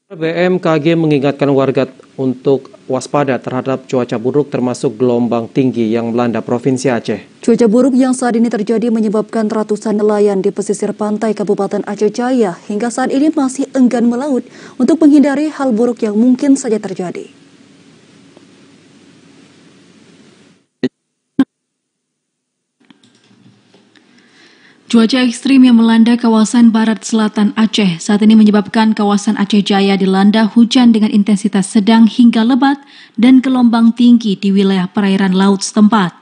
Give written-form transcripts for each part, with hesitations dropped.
BMKG mengingatkan warga untuk waspada terhadap cuaca buruk termasuk gelombang tinggi yang melanda Provinsi Aceh. Cuaca buruk yang saat ini terjadi menyebabkan ratusan nelayan di pesisir pantai Kabupaten Aceh Jaya hingga saat ini masih enggan melaut untuk menghindari hal buruk yang mungkin saja terjadi. Cuaca ekstrim yang melanda kawasan barat selatan Aceh saat ini menyebabkan kawasan Aceh Jaya dilanda hujan dengan intensitas sedang hingga lebat dan gelombang tinggi di wilayah perairan laut setempat.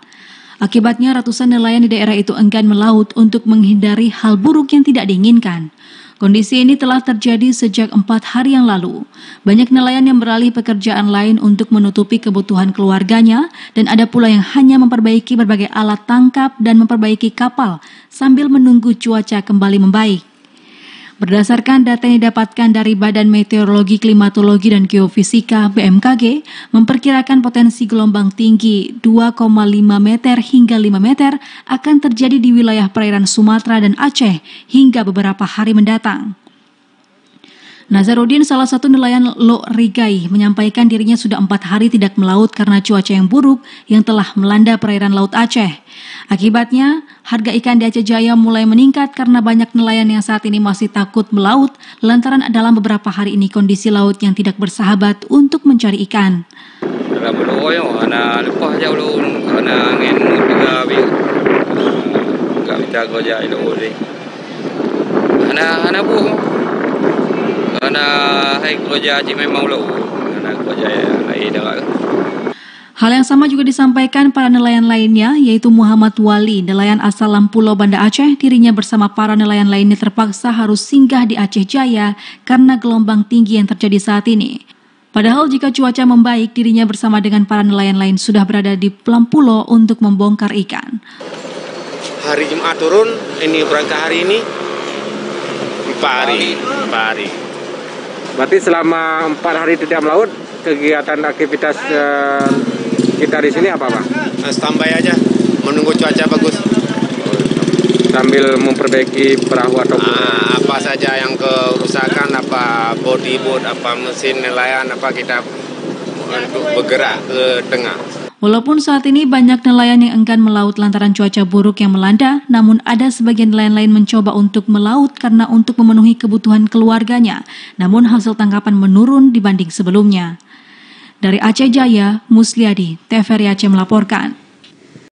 Akibatnya ratusan nelayan di daerah itu enggan melaut untuk menghindari hal buruk yang tidak diinginkan. Kondisi ini telah terjadi sejak 4 hari yang lalu. Banyak nelayan yang beralih pekerjaan lain untuk menutupi kebutuhan keluarganya dan ada pula yang hanya memperbaiki berbagai alat tangkap dan memperbaiki kapal sambil menunggu cuaca kembali membaik. Berdasarkan data yang didapatkan dari Badan Meteorologi, Klimatologi, dan Geofisika BMKG, memperkirakan potensi gelombang tinggi 2,5 meter hingga 5 meter akan terjadi di wilayah perairan Sumatera dan Aceh hingga beberapa hari mendatang. Nazaruddin, salah satu nelayan Lok Rigai, menyampaikan dirinya sudah 4 hari tidak melaut karena cuaca yang buruk yang telah melanda perairan laut Aceh. Akibatnya, harga ikan di Aceh Jaya mulai meningkat karena banyak nelayan yang saat ini masih takut melaut lantaran dalam beberapa hari ini kondisi laut yang tidak bersahabat untuk mencari ikan. Dalam berdoa, anak lepas jauh dulu, anak angin juga biar, nggak bisa kerja itu boleh. Anak buh, anak hai kerja aja memang lo, anak kerja lain dah. Hal yang sama juga disampaikan para nelayan lainnya, yaitu Muhammad Wali, nelayan asal Lampulo, Banda Aceh. Dirinya bersama para nelayan lainnya terpaksa harus singgah di Aceh Jaya karena gelombang tinggi yang terjadi saat ini. Padahal jika cuaca membaik, dirinya bersama dengan para nelayan lain sudah berada di Lampulo untuk membongkar ikan. Hari Jumat turun, ini berangkat hari ini 4 hari. Berarti selama 4 hari tidak melaut, kegiatan aktivitas kita di sini apa, Pak? Standby aja, menunggu cuaca bagus. Sambil memperbaiki perahu atau apa saja yang kerusakan, apa bodyboard, apa mesin nelayan, apa kita untuk bergerak ke tengah. Walaupun saat ini banyak nelayan yang enggan melaut lantaran cuaca buruk yang melanda, namun ada sebagian nelayan lain mencoba untuk melaut karena untuk memenuhi kebutuhan keluarganya. Namun hasil tangkapan menurun dibanding sebelumnya. Dari Aceh Jaya, Musliadi, TVRI Aceh melaporkan.